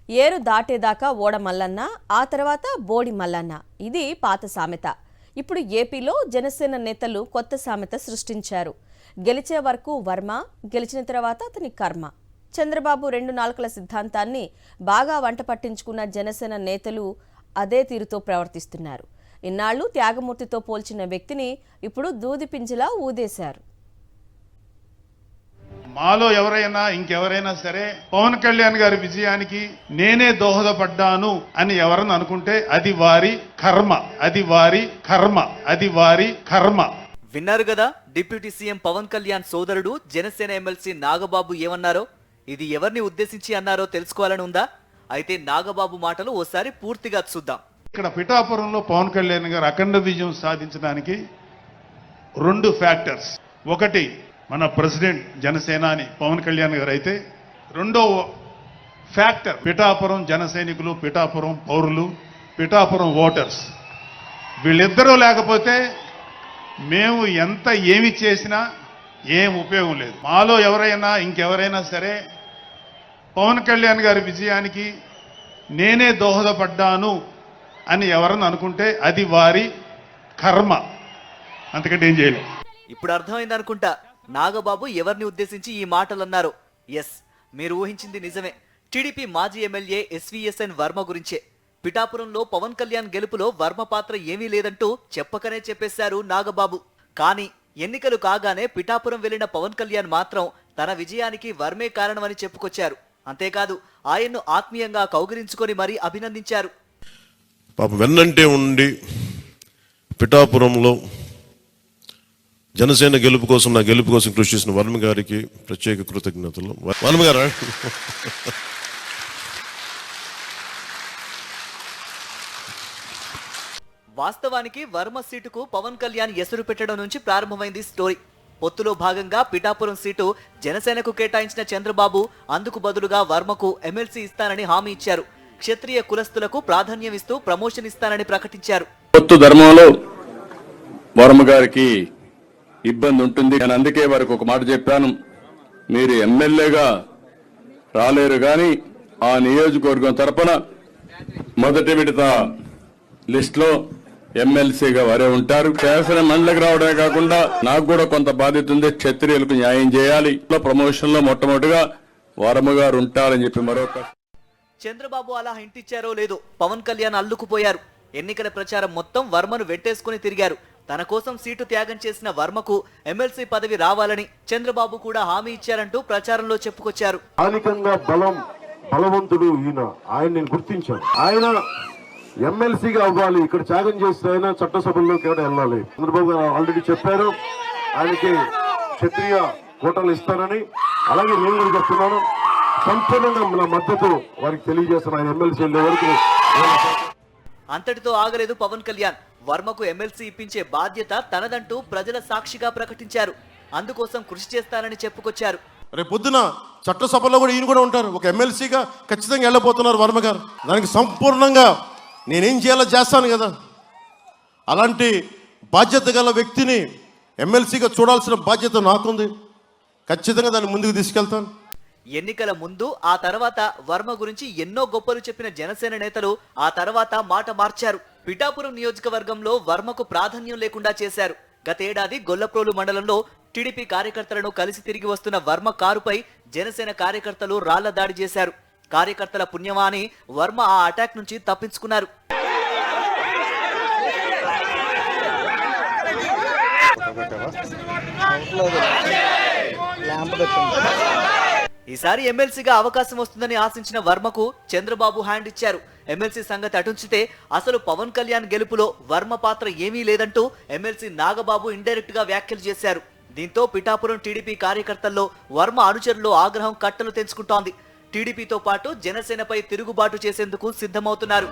ఏరు దాటేదాకా ఓడ మల్లన్న, ఆ తర్వాత బోడి మల్లన్న. ఇది పాత సామెత. ఇప్పుడు ఏపీలో జనసేన నేతలు కొత్త సామెత సృష్టించారు. గెలిచే వరకు వర్మ, గెలిచిన తర్వాత అతని కర్మ. చంద్రబాబు 2 నాలుకల సిద్ధాంతాన్ని బాగా వంట పట్టించుకున్న జనసేన నేతలు అదే తీరుతో ప్రవర్తిస్తున్నారు. ఇన్నాళ్లు త్యాగమూర్తితో పోల్చిన వ్యక్తిని ఇప్పుడు దూది పింజలా ఊదేశారు. మాలో ఎవరైనా ఇంకెవరైనా సరే పవన్ కళ్యాణ్ గారి విజయానికి నేనే దోహదపడ్డాను అని ఎవరన్నా అనుకుంటే అది వారి కర్మ, అది వారి కర్మ, అది వారి కర్మ. విన్నారు కదా డిప్యూటీ సీఎం పవన్ కళ్యాణ్ సోదరుడు జనసేన ఎమ్మెల్సీ నాగబాబు ఏమన్నారో. ఇది ఎవరిని ఉద్దేశించి అన్నారో తెలుసుకోవాలని ఉందా? అయితే నాగబాబు మాటలు ఓసారి పూర్తిగా చూద్దాం. ఇక్కడ పిఠాపురంలో పవన్ కళ్యాణ్ గారు అఖండ విజయం సాధించడానికి 2 ఫ్యాక్టర్స్. ఒకటి మన ప్రెసిడెంట్ జనసేనాని పవన్ కళ్యాణ్ గారు అయితే, రెండో ఫ్యాక్టర్ పిఠాపురం జన సైనికులు, పిఠాపురం పౌరులు, పిఠాపురం ఓటర్స్. వీళ్ళిద్దరూ లేకపోతే మేము ఎంత ఏమి చేసినా ఏం ఉపయోగం లేదు. మాలో ఎవరైనా ఇంకెవరైనా సరే పవన్ కళ్యాణ్ గారి విజయానికి నేనే దోహదపడ్డాను అని ఎవరన్నా అనుకుంటే అది వారి కర్మ, అంతకంటే ఏం చేయలేదు. ఇప్పుడు అర్థమైంది అనుకుంటా నాగబాబు ఎవరిని ఉద్దేశించి ఈ మాటలు అన్నారు. ఎస్, మీరు ఊహించింది నిజమే. టీడీపీ మాజీ ఎమ్మెల్యే ఎస్వీఎస్ఎన్ వర్మ గురించే. పిఠాపురంలో పవన్ కళ్యాణ్ గెలుపులో వర్మ పాత్ర ఏమీ లేదంటూ చెప్పకనే చెప్పేశారు నాగబాబు. కానీ ఎన్నికలు కాగానే పిఠాపురం వెళ్లిన పవన్ కళ్యాణ్ మాత్రం తన విజయానికి వర్మే కారణమని చెప్పుకొచ్చారు. అంతేకాదు ఆయన్ను ఆత్మీయంగా కౌగిలించుకొని మరీ అభినందించారు. పాపం వెన్నంటే ఉండి పిఠాపురంలో జనసేన గెలుపు కోసం, నా గెలుపు కోసం కృషి చేసిన వర్మ గారికి ప్రత్యేక కృతజ్ఞతలు. వర్మ గారు వాస్తవానికి వర్మ సీటుకు పవన్ కళ్యాణ్ ఎసురు పెట్టడం నుంచి ప్రారంభమైంది స్టోరీ. పొత్తులో భాగంగా పిఠాపురం సీటు జనసేనకు కేటాయించిన చంద్రబాబు అందుకు బదులుగా వర్మకు ఎమ్మెల్సీ ఇస్తానని హామీ ఇచ్చారు. క్షత్రియ కులస్తులకు ప్రాధాన్యం ఇస్తూ ప్రమోషన్ ఇస్తానని ప్రకటించారు. పొత్తు ధర్మంలో వర్మ గారికి ఇబ్బంది ఉంటుంది. నేను అందుకే వారికి ఒక మాట చెప్పాను, మీరు ఎమ్మెల్యేగా రాలేరు కానీ ఆ నియోజకవర్గం తరపున మొదటి విడత లిస్ట్ లో ఎమ్మెల్సీగా వారే ఉంటారు. శాసన మండలికి రావడమే కాకుండా నాకు కూడా కొంత బాధ్యత ఉంది, క్షత్రియులకు న్యాయం చేయాలి. ప్రమోషన్ లో మొట్టమొదటిగా వర్మ గారు ఉంటారని చెప్పి మరొక. చంద్రబాబు అలా హింటిచ్చారో లేదో పవన్ కళ్యాణ్ అల్లుకుపోయారు. ఎన్నికల ప్రచారం మొత్తం వర్మను వెట్టేసుకుని తిరిగారు. తన కోసం సీటు త్యాగం చేసిన వర్మకు ఎమ్మెల్సీ పదవి రావాలని చంద్రబాబు కూడా హామీ ఇచ్చారంటూ ప్రచారంలో చెప్పుకొచ్చారు. స్థానికంగా బలవంతుడు ఈయన, ఆయన నేను గుర్తించాను. ఆయన ఎమ్మెల్సీగా అవ్వాలి, ఇక్కడ త్యాగం చేస్తే ఆయన చట్టసభల్లోకి వెళ్ళాలి. చంద్రబాబు గారు ఆల్రెడీ చెప్పారు ఆయనకి క్షత్రియ కోటలు ఇస్తానని. అలాగే నేను కూడా చెప్తున్నాను, సంపూర్ణంగా నా మద్దతు వారికి తెలియజేస్తాను. ఆయన ఎమ్మెల్సీ వెళ్ళే వరకు. అంతటితో ఆగలేదు పవన్ కళ్యాణ్. వర్మకు ఎమ్మెల్సీ ఇప్పించే బాధ్యత తనదంటూ ప్రజల సాక్షిగా ప్రకటించారు. అందుకోసం కృషి చేస్తానని చెప్పుకొచ్చారు. రేపు పొద్దున చట్టసభలో కూడా ఈయన కూడా ఉంటారు. ఒక ఎమ్మెల్సీగా ఖచ్చితంగా వెళ్ళబోతున్నారు వర్మ గారు. దానికి సంపూర్ణంగా నేనేం చేయాలో చేస్తాను కదా. అలాంటి బాధ్యత గల వ్యక్తిని ఎమ్మెల్సీగా చూడాల్సిన బాధ్యత నాకుంది. ఖచ్చితంగా దాన్ని ముందుకు తీసుకెళ్తాను. ఎన్నికల ముందు, ఆ తర్వాత వర్మ గురించి ఎన్నో గొప్పలు చెప్పిన జనసేన నేతలు ఆ తర్వాత మాట మార్చారు. పిఠాపురం నియోజకవర్గంలో వర్మకు ప్రాధాన్యం లేకుండా చేశారు. గతేడాది గొల్లప్రోలు మండలంలో టీడీపీ కార్యకర్తలను కలిసి తిరిగి వస్తున్న వర్మ కారుపై జనసేన కార్యకర్తలు రాళ్ల దాడి చేశారు. కార్యకర్తల పుణ్యమా అని వర్మ ఆ అటాక్ నుంచి తప్పించుకున్నారు. ఈసారి ఎమ్మెల్సీగా అవకాశం వస్తుందని ఆశించిన వర్మకు చంద్రబాబు హ్యాండ్ ఇచ్చారు. ఎమ్మెల్సీ సంగతి అటుంచితే అసలు పవన్ కళ్యాణ్ గెలుపులో వర్మ పాత్ర ఏమీ లేదంటూ ఎమ్మెల్సీ నాగబాబు ఇండైరెక్ట్ గా వ్యాఖ్యలు చేశారు. దీంతో పిఠాపురం టీడీపీ కార్యకర్తల్లో వర్మ అనుచరులు ఆగ్రహం కట్టలు తెంచుకుంటోంది. టీడీపీతో పాటు జనసేనపై తిరుగుబాటు చేసేందుకు సిద్ధమవుతున్నారు.